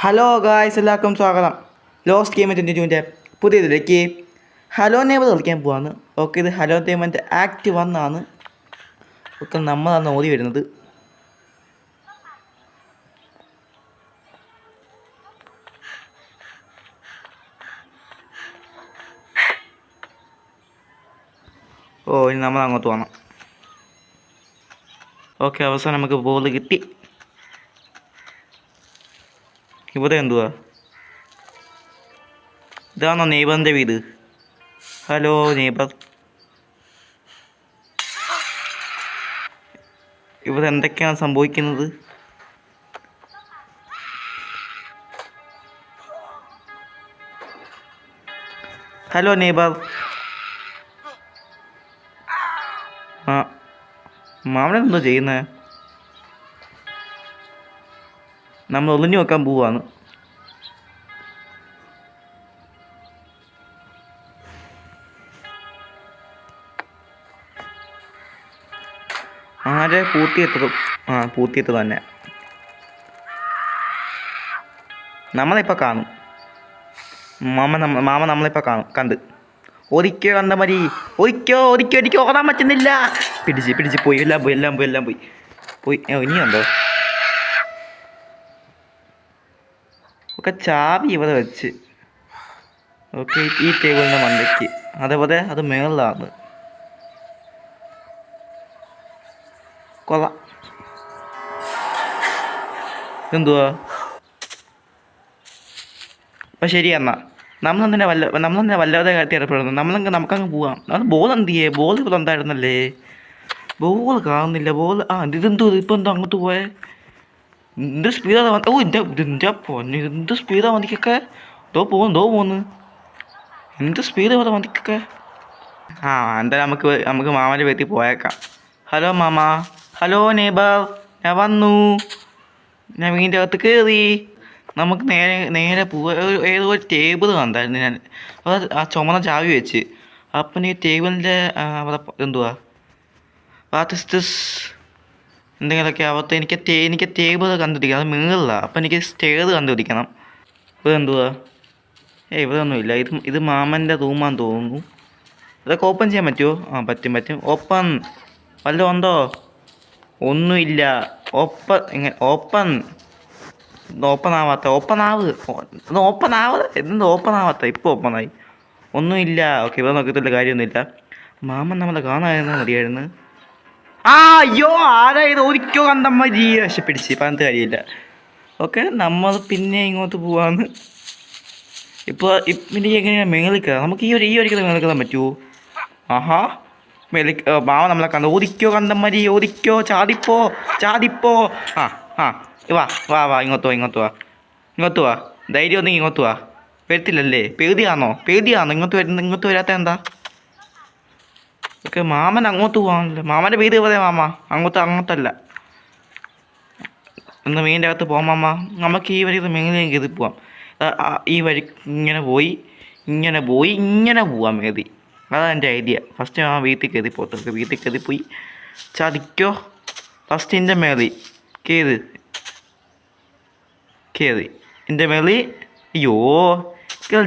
Hello guys, എല്ലാവർക്കും സ്വാഗതം. Lost game 22-ൻ്റെ പുതിയതിലേക്ക് hello neighbour കളിക്കാൻ പോവാണ്. ഓക്കെ, ഇത് ഹലോ ഗെയിമിൻ്റെ ആക്ട് 1 ആണ്. ഒക്കെ നമ്മളാണ് ഓടി വരുന്നത്. ഇനി നമ്മൾ അങ്ങോട്ട് പോകണം. ഓക്കെ, അവസാനം നമുക്ക് ബോൾ കിട്ടി. ഇവിടെ എന്തുവാ? ഇതാണോ നെയ്ബറിൻ്റെ വീട്? ഹലോ നെയ്ബർ, ഇവിടെ എന്തൊക്കെയാണ് സംഭവിക്കുന്നത്? Hello neighbour. മാമനെന്തോ ചെയ്യുന്നത്? നമ്മൾ ഒളിഞ്ഞു വെക്കാൻ പോവാണ്. ആരെ പൂത്തിയെത്തതും പൂത്തിയെത്തത് തന്നെ നമ്മളിപ്പോൾ കാണും. മാമ നമ്മളിപ്പോൾ കണ്ട് ഒരിക്കോ കണ്ട മതി. ഒരിക്കോ എനിക്ക് ഓടാൻ പറ്റുന്നില്ല. പിടിച്ച് പോയി. എല്ലാം പോയി. ഇനിയുണ്ടോ? ഒക്കെ ചാവി ഇവിടെ വെച്ച്. ഓക്കെ, ഈ ടേബിളിൻ്റെ മണ്ടയ്ക്ക്. അതേപോലെ അത് മേളിലാണ്. കൊള്ളാം. എന്തുവാ? അപ്പം ശരി, എന്നാൽ നമ്മളെന്തിനാ വല്ലാതെ കാട്ടി ഇടപെടുന്നു? നമുക്കങ്ങ് പോവാം. അത് ബോൾ എന്ത് ചെയ്യേ? ബോൾ ഇവിടെ ഉണ്ടായിരുന്നല്ലേ? ബോൾ കാണുന്നില്ല. ഇതെന്തോ ഇപ്പം എന്തോ അങ്ങോട്ട് പോയേ? എന്ത് സ്പീഡാണ്! ഇതിൻ്റെ പൊന്നെ, എന്ത് സ്പീഡാണ് മതിക്കൊക്കെ. ദോ പോന്ന് എന്ത് സ്പീഡ് പോലെ മതിക്കൊക്കെ. എന്തായാലും നമുക്ക് മാമൻ്റെ വീട്ടിൽ പോയേക്കാം. Hello mama. ഹലോ നെയ്ബർ, ഞാൻ വന്നു. ഞാൻ വീടിൻ്റെ അകത്ത് കയറി. നമുക്ക് നേരെ പോവാ. ഏതോ ഒരു ടേബിൾ കണ്ടായിരുന്നു ഞാൻ. അത് ആ ചുമന്ന ചാവി വെച്ച്. അപ്പം ഈ ടേബിളിൻ്റെ അവിടെ എന്തുവാ വാട്ടിസ്റ്റസ് എന്തെങ്കിലുമൊക്കെ അവത്ത് എനിക്ക് ടേബിൾ കണ്ടുപിടിക്കണം. അത് മേളിലാണ്. അപ്പം എനിക്ക് സ്റ്റെയർ കണ്ടുപിടിക്കണം. ഇവിടെ എന്തുവാ? ഇവിടെ ഒന്നുമില്ല. ഇത് മാമൻ്റെ റൂമാന്ന് തോന്നുന്നു. ഇതൊക്കെ ഓപ്പൺ ചെയ്യാൻ പറ്റുമോ? പറ്റും. ഓപ്പൺ വല്ലതും ഉണ്ടോ? ഒന്നുമില്ല. ഓപ്പൺ ആവാത്ത ഇപ്പോൾ ഓപ്പണായി. ഒന്നുമില്ല. ഓക്കെ, ഇവിടെ നോക്കത്തില്ല, കാര്യമൊന്നുമില്ല. മാമൻ നമ്മളെ കാണാതിരുന്നാൽ മതിയായിരുന്നു. അയ്യോ, ആരാ ഇത്? ഒരിക്കോ കണ്ടമ്മ പിടിച്ച് പറഞ്ഞിട്ട് കാര്യമില്ല. ഓക്കെ, നമ്മൾ പിന്നെ ഇങ്ങോട്ട് പോവാന്ന്. ഇപ്പോൾ പിന്നെ എങ്ങനെയാണ് മേളിൽ കയറാം? നമുക്ക് ഈ ഒരിക്കലും മേളിൽ കയറാൻ പറ്റുമോ? മാമ നമ്മളെ കണ്ട. ഓദിക്കോ കണ്ടമ്മരി, ഓദിക്കോ. ചാടിപ്പോ. വാ ഇങ്ങോട്ട് വാ. ധൈര്യം ഒന്നെങ്കിൽ ഇങ്ങോട്ട് വാ. വരത്തില്ലല്ലേ? പേടിയാണോ? ഇങ്ങോട്ട് വരാത്ത എന്താ? ഓക്കെ, മാമൻ അങ്ങോട്ട് പോകാനല്ലേ? മാമൻ്റെ വീട് എവിടെ മാമ? അങ്ങോട്ടല്ല. ഒന്ന് മീനിൻ്റെ അകത്ത് പോകാം മാമ. നമുക്ക് ഈ വഴി മേളിലേക്ക് കയറി പോവാം. ഈ വഴി ഇങ്ങനെ പോവാം മേതി. അതാണ് എൻ്റെ ഐഡിയ. ഫസ്റ്റ് ആ വീട്ടിൽ കയറിപ്പോയി ചതിക്കോ. ഫസ്റ്റ് എൻ്റെ മേളി കയറി എൻ്റെ മേളി. അയ്യോ,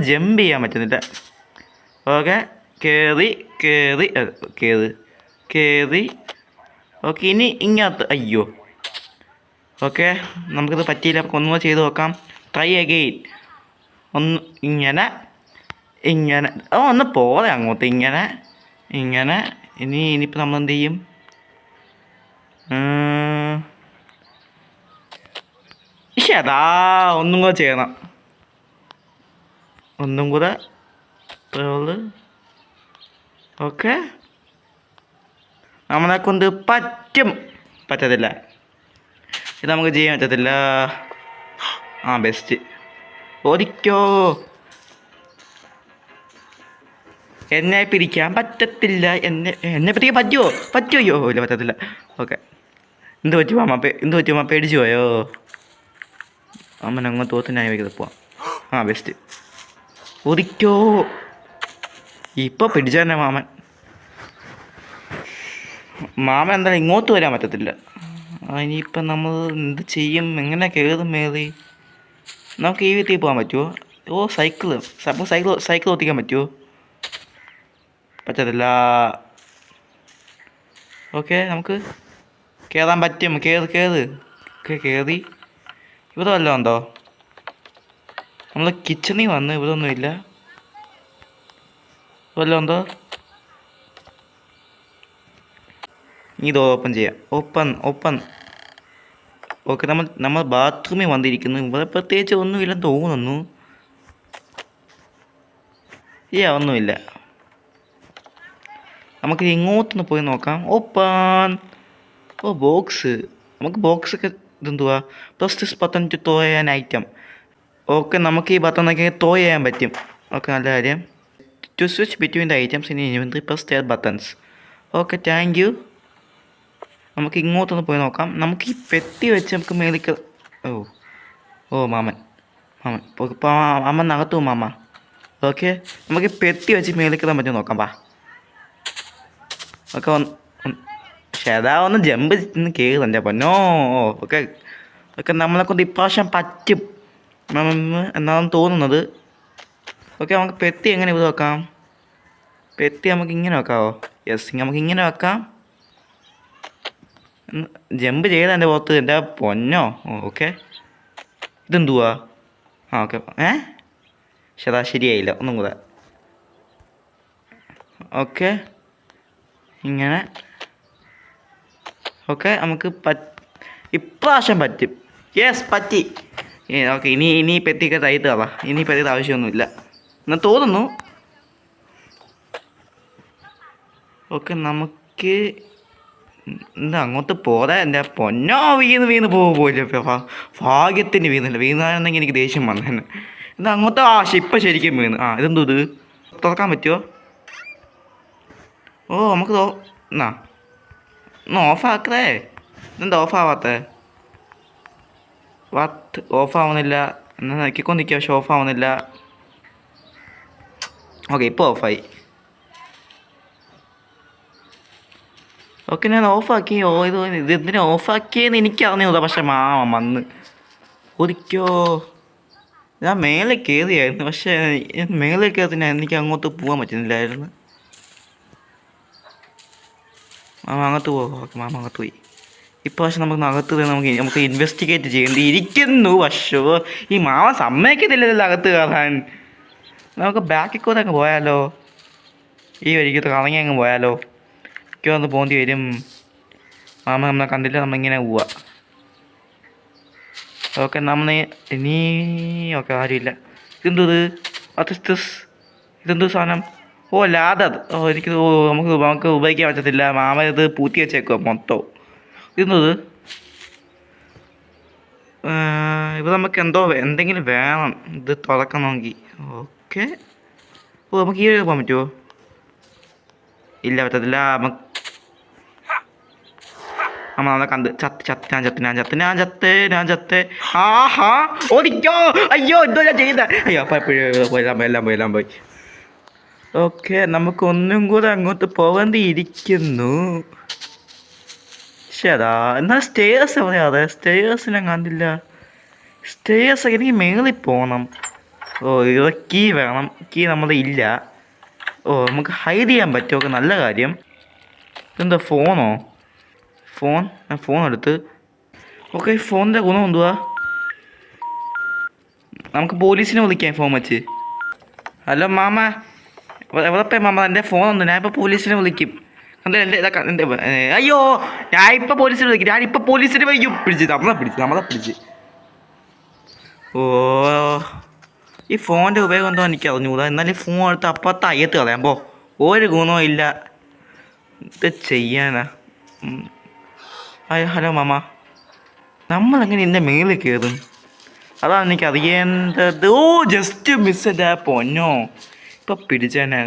ജമ്പ് ചെയ്യാൻ പറ്റുന്നില്ല. ഓക്കെ, കയറി. ഓക്കെ, ഇനി ഇങ്ങോട്ട്. അയ്യോ, ഓക്കെ, നമുക്കിത് പറ്റിയില്ല. നമുക്ക് ഒന്നുകൂടെ ചെയ്ത് നോക്കാം. Try again. ഒന്ന് ഇങ്ങനെ ഒന്ന് പോരെ അങ്ങോട്ട്. ഇങ്ങനെ ഇനിയിപ്പോൾ നമ്മൾ എന്ത് ചെയ്യും? അതാ ഒന്നും കൂടെ ചെയ്യണം. ഒന്നും കൂടെ. ഓക്കെ, നമ്മളെ കൊണ്ട് പറ്റത്തില്ല. ഇത് നമുക്ക് ചെയ്യാൻ പറ്റത്തില്ല. ബെസ്റ്റ്. ഓടിക്കോ. എന്നെ പിടിക്കാൻ പറ്റത്തില്ല. എന്നെ പിടിക്കാൻ പറ്റുമോ? അയ്യോ, ഇല്ല, പറ്റത്തില്ല. ഓക്കെ, എന്ത് പറ്റുമോ അമ്മ? പേടിച്ചു പോയോ? അമ്മൻ അങ്ങ് തോത്ത് ന്യായമാക്കി പോവാം. ബെസ്റ്റ്. ഓടിക്കോ. ഇപ്പോൾ പിടിച്ചു തന്നെ മാമൻ എന്തായാലും ഇങ്ങോട്ട് വരാൻ പറ്റത്തില്ല. ഇനിയിപ്പം നമ്മൾ എന്ത് ചെയ്യും? എങ്ങനെ കയറും മേളി? നമുക്ക് ഈ വീട്ടിൽ പോകാൻ പറ്റുമോ? ഓ സൈക്കിള്, അപ്പോൾ സൈക്കിൾ ഓടിക്കാൻ പറ്റുമോ? പറ്റത്തില്ല. ഓക്കെ നമുക്ക് കയറാൻ പറ്റും. കയറി. ഇവിടെ വല്ലതും ഉണ്ടോ? നമ്മൾ കിച്ചണിൽ വന്ന് ഇവിടെ ഒന്നുമില്ല. വല്ലതും ഉണ്ടോ? ഇത് ഓപ്പൺ ചെയ്യാം. ഓപ്പൺ. ഓക്കെ നമ്മൾ ബാത്റൂമിൽ വന്നിരിക്കുന്നു. ഇവിടെ പ്രത്യേകിച്ച് ഒന്നുമില്ലെന്ന് തോന്നുന്നു. ഒന്നുമില്ല. നമുക്ക് ഇങ്ങോട്ടൊന്ന് പോയി നോക്കാം. ഓപ്പൺ. ഓ ബോക്സ്. നമുക്ക് ബോക്സൊക്കെ ഇതെന്തുവാ? Plus this button to throw ചെയ്യാൻ ഐറ്റം. ഓക്കെ നമുക്ക് ഈ ബട്ടൺ നോക്കി ത്രോ ചെയ്യാൻ പറ്റും. ഓക്കെ നല്ല കാര്യം. To switch between the items in inventory press their buttons. Okay thank you. നമുക്ക് ഇങ്ങോട്ടൊന്ന് പോയി നോക്കാം. നമുക്ക് ഈ പെട്ടി വെച്ച് നമുക്ക് മേളിക്ക്. ഓ മാമൻ അമ്മ നകത്തു മാമ. ഓക്കെ നമുക്ക് ഈ പെട്ടി വെച്ച് മേളിക്കാൻ പറ്റുമോ നോക്കാം. ഓക്കെ ഒന്ന് ജമ്പ് കയറുന്നുണ്ട് പൊന്നോ. ഓക്കെ നമ്മളെ കൊണ്ട് ഇപ്രാവശ്യം പറ്റും എന്നാണ് തോന്നുന്നത്. ഓക്കെ നമുക്ക് പെട്ടി എങ്ങനെ ഇവിടെ വെക്കാം? പെട്ടി നമുക്ക് ഇങ്ങനെ വെക്കാമോ? യെസ് നമുക്ക് ഇങ്ങനെ വെക്കാം. ജമ്പ് ചെയ്ത എൻ്റെ പുറത്ത് എൻ്റെ പൊന്നോ. ഓക്കെ ഇതെന്തുവാ? ഓക്കെ ശരിയായില്ല. ഒന്നും കൂടെ. ഓക്കെ ഇങ്ങനെ. ഓക്കെ നമുക്ക് ഇപ്രാവശ്യം പറ്റും. യെസ് പറ്റി. ഓക്കെ ഇനി പെറ്റിയൊക്കെ തയ്യിട്ട് കളാം. ഇനി പെറ്റിയുടെ ആവശ്യമൊന്നുമില്ല എന്ന് തോന്നുന്നു. ഓക്കെ നമുക്ക് എന്താ അങ്ങോട്ട് പോരാ. എൻ്റെ പൊന്നോ വീണ് പോയില്ല. ഭാഗ്യത്തിന് വീണില്ല. വീണായിരുന്നെങ്കിൽ എനിക്ക് ദേഷ്യം വന്നേനെ. എന്താ അങ്ങോട്ട് ഇപ്പം ശരിക്കും വീണ്. ഇതെന്തോ ഇത് തുറക്കാൻ പറ്റുമോ? ഓ നമുക്ക് ഒന്ന് ഓഫാക്കേ. ഇതെന്താ ഓഫാവാത്തേ? ഓഫാവുന്നില്ല. എന്നാൽ നോക്കിക്കൊണ്ടിരിക്കുക. പക്ഷെ ഓഫാവുന്നില്ല. ഓക്കെ ഇപ്പോൾ ഓഫായി. ഓക്കെ ഞാൻ ഓഫാക്കി. ഇത് എന്തിനാ ഓഫാക്കിയെന്ന് എനിക്കറിഞ്ഞൂടാ. പക്ഷെ വന്ന് ഒരിക്കോ ഞാൻ മേലെ കയറിയായിരുന്നു. പക്ഷേ മേലെ കയറി എനിക്ക് അങ്ങോട്ട് പോകാൻ പറ്റുന്നില്ലായിരുന്നു. മാമ അങ്ങോട്ട് മാമ അങ്ങോട്ട് പോയി. ഇപ്രാവശ്യം നമുക്ക് അകത്ത് നമുക്ക് ഇൻവെസ്റ്റിഗേറ്റ് ചെയ്യേണ്ടിയിരിക്കുന്നു. പക്ഷേ ഈ മാമ സമ്മതിക്കത്തില്ലല്ലോ അകത്ത് കയറാൻ. നമുക്ക് ബാക്കിൽ കൂടെ അങ്ങ് പോയാലോ? ഈ വഴിക്ക് കറങ്ങി അങ്ങ് പോയാലോ? ഒക്കെ വന്ന് പോകേണ്ടി വരും. മാമ നമ്മളെ കണ്ടില്ല. നമ്മളിങ്ങനെ പോവാ. ഓക്കെ ഇനി ഓക്കെ ആരുമില്ല. ഇതെന്ത് സാധനം? ലാദർ. നമുക്ക് ഉപയോഗിക്കാൻ പറ്റത്തില്ല. മാമ ഇത് പൂത്തി വെച്ചേക്കുക മൊത്തം. ഇതെന്തത്? ഇത് നമുക്ക് എന്തെങ്കിലും വേണം ഇത് തുറക്കണമെങ്കിൽ. ഓക്കെ നമുക്ക് ഈ പോകാൻ പറ്റുമോ? ഇല്ല പറ്റത്തില്ല. നമ്മളെ കണ്ട് ഞാൻ ചത്ത്. ആഹാ ഓടിക്കോ. അയ്യോ എന്തോ ഞാൻ ചെയ്ത. അയ്യോ അപ്പം എല്ലാം പോയി. ഓക്കെ നമുക്ക് ഒന്നും കൂടെ അങ്ങോട്ട് പോകേണ്ടിയിരിക്കുന്നു. ശരാ എന്നാൽ സ്റ്റേഴ്സ് എവിടെയാതെ? സ്റ്റേഴ്സ് ഞാൻ കണ്ടില്ല. സ്റ്റേഴ്സ് എനിക്ക് മേളിൽ പോകണം. ഇവിടെ കീ വേണം. കീ നമ്മുടെ ഇല്ല. നമുക്ക് ഹൈഡ് ചെയ്യാൻ പറ്റുമോ? ഒക്കെ നല്ല കാര്യം. എന്താ ഫോണോ? ഞാൻ ഫോൺ എടുത്ത്. ഓക്കെ ഫോണിൻ്റെ ഗുണം എന്തുവാ? നമുക്ക് പോലീസിനെ വിളിക്കാം ഫോൺ വെച്ച്. ഹലോ മാമ എവിടെ മാമ? എൻ്റെ ഫോണൊന്നും ഞാനിപ്പോൾ പോലീസിനെ വിളിക്കും. അയ്യോ ഞാനിപ്പോൾ പോലീസിനെ വിളിക്കും. ഞാനിപ്പോൾ പോലീസിനെ നമ്മളെ പിടിച്ച്. ഈ ഫോണിൻ്റെ ഉപയോഗം എന്തോ എനിക്ക് അറിഞ്ഞുകൂടാ. എന്നാലും ഫോൺ എടുത്ത് അപ്പുറത്ത് അയ്യത്ത് കളയാം. ഒരു ഗുണവും ഇല്ല. ഇത് ചെയ്യാനാ. ഹലോ മാമ നമ്മളെങ്ങനെ എൻ്റെ മേളിൽ കയറും? അതാണ് എനിക്ക് അറിയേണ്ടത്. ജസ്റ്റ് മിസ് ചെയ്ത പൊന്നോ. ഇപ്പം പിടിച്ചേനെ.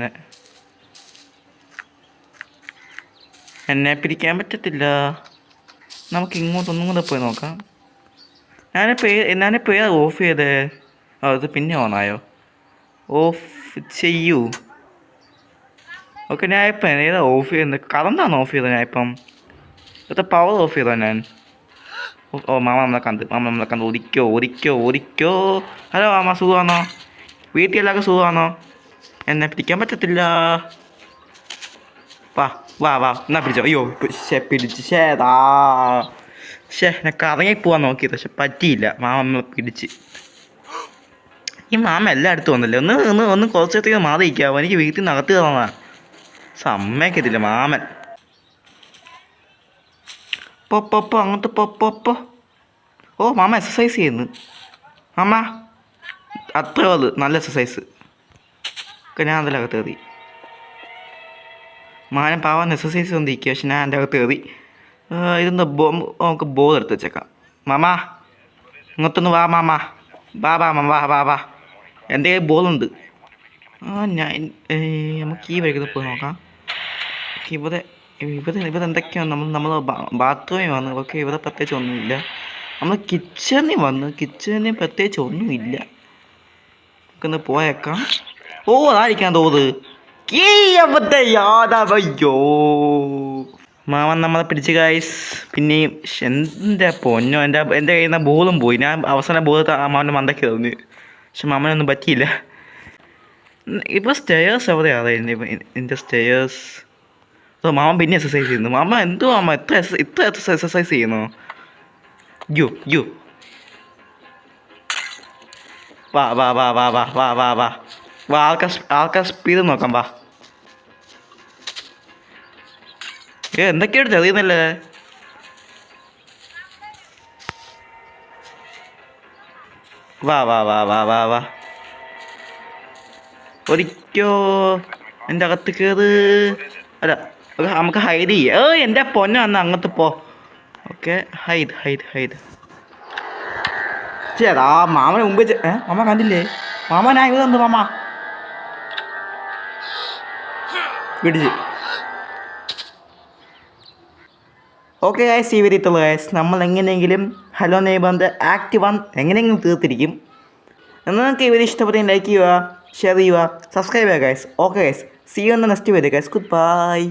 എന്നെ പിടിക്കാൻ പറ്റത്തില്ല. നമുക്ക് ഇങ്ങോട്ടൊന്നും കൂടെ പോയി നോക്കാം. ഞാനിപ്പോൾ ഏതാ ഓഫ് ചെയ്തേ? ഇത് പിന്നെ ഓണായോ? ഓഫ് ചെയ്യൂ. ഓക്കെ ഞാനിപ്പം ഏതാ ഓഫ് ചെയ്യുന്നത്? കറണ്ടാണ് ഓഫ് ചെയ്തത്. ഞാനിപ്പം ഇപ്പോഴത്തെ പവർ ഓഫ് ചെയ്തോ ഞാൻ. ഓ മാമ നമ്മളെ കണ്ട് ഓടിക്കോ. ഹലോ മാമ, സുഖമാണോ? വീട്ടിൽ എല്ലാവർക്കും സുഖമാണോ? എന്നെ പിടിക്കാൻ പറ്റത്തില്ല. വാ എന്നാ പിടിച്ചോ. അയ്യോ പിടിച്ച് എന്നെ കറങ്ങിപ്പോവാൻ നോക്കിയത്, പക്ഷെ പറ്റിയില്ല. മാമ നമ്മളെ പിടിച്ച്. ഈ മാമ എല്ലായിടത്തും വന്നല്ലേ. ഒന്ന് കുറച്ചത്തേക്ക് മാറി നിൽക്കാമോ? എനിക്ക് വീട്ടിൽ നിന്ന് അകത്ത് കയറാനാ സമ്മതിക്കത്തില്ല മാമൻ. അങ്ങോട്ട് പോ. ഓ മാമ എക്സസൈസ് ചെയ്യുന്നു. മാമ അത്ര നല്ല എക്സസൈസ്. ഞാൻ അതിൽ അകത്ത് കയറി. മാനം പാവാൻ എക്സസൈസ് വന്നിരിക്കുക, പക്ഷെ ഞാൻ എൻ്റെ അകത്ത് കയറി. ഇതൊന്ന് നമുക്ക് ബോൾ എടുത്ത് വെച്ചേക്കാം. മാമ ഇങ്ങോട്ടൊന്ന് വാ മാമ. വാ. എൻ്റെ കയ്യിൽ ബോളുണ്ട്. നമുക്ക് ഈ വഴിക്കുന്ന പോയി നോക്കാം. ഇവിടെ എന്തൊക്കെയാണ്? നമ്മൾ ബാത്റൂമിൽ വന്നു. ഓക്കെ, ഇവിടെ പ്രത്യേകിച്ച് ഒന്നുമില്ല. നമ്മൾ കിച്ചണിൽ വന്നു. കിച്ചണിൽ പ്രത്യേകിച്ച് ഒന്നുമില്ല. നമുക്കൊന്ന് പോയേക്കാം. ഓ അതായിരിക്കാൻ തോന്നുന്നത്. അയ്യോ മാമൻ നമ്മളെ പിടിച്ച് ഗൈസ്. പിന്നെയും എൻ്റെ പൊന്നോ, എൻ്റെ കയ്യിൽ നിന്ന് ബോളും പോയി. ഞാൻ അവസാനം ബോൾ മാമൻ്റെ മണ്ടയ്ക്ക് തന്നു, പക്ഷെ മാമനൊന്നും പറ്റിയില്ല. ഇപ്പോൾ സ്റ്റെയേഴ്സ് എവിടെയാണ് എൻ്റെ സ്റ്റെയേഴ്സ്? ഓ മാമൻ പിന്നെ എക്സസൈസ് ചെയ്യുന്നു. മാമ എന്തോ മാമ ഇത്ര എക്സസൈസ് ചെയ്യുന്നു? യോ വാ ആൾക്കാർ സ്പീഡ് നോക്കാം. വാ എന്തൊക്കെയാണ് ചെറിയുന്നല്ലേ? വാ ഒരിക്കോ എൻ്റെ അകത്ത് കയറ്. അല്ല നമുക്ക് ഹൈഡ് ചെയ്യാം. എൻ്റെ പൊന്ന വന്ന് അങ്ങോട്ട് പോ. Okay hide. ചേട്ടാ മാമനെ മുമ്പ് മാമ കണ്ടില്ലേ? മാമ ഞാൻ ഇവിടെ ഉണ്ട്. മാമ പിടിച്ച്. ഓക്കെ ഗൈസ്, ഈ വരിത്തുള്ളൂ ഗൈസ്. നമ്മൾ എങ്ങനെയെങ്കിലും ഹലോ നെയ്ബറിൻ്റെ ആക്ട് 1 എങ്ങനെയെങ്കിലും തീർത്തിരിക്കും. എന്നാൽ നിങ്ങൾക്ക് ഈ വീഡിയോ ഇഷ്ടപ്പെട്ടെങ്കിൽ ലൈക്ക് ചെയ്യുക, ഷെയർ ചെയ്യുക, സബ്സ്ക്രൈബ് ചെയ്യുക guys. Okay guys, see you in the next video guys. Good by.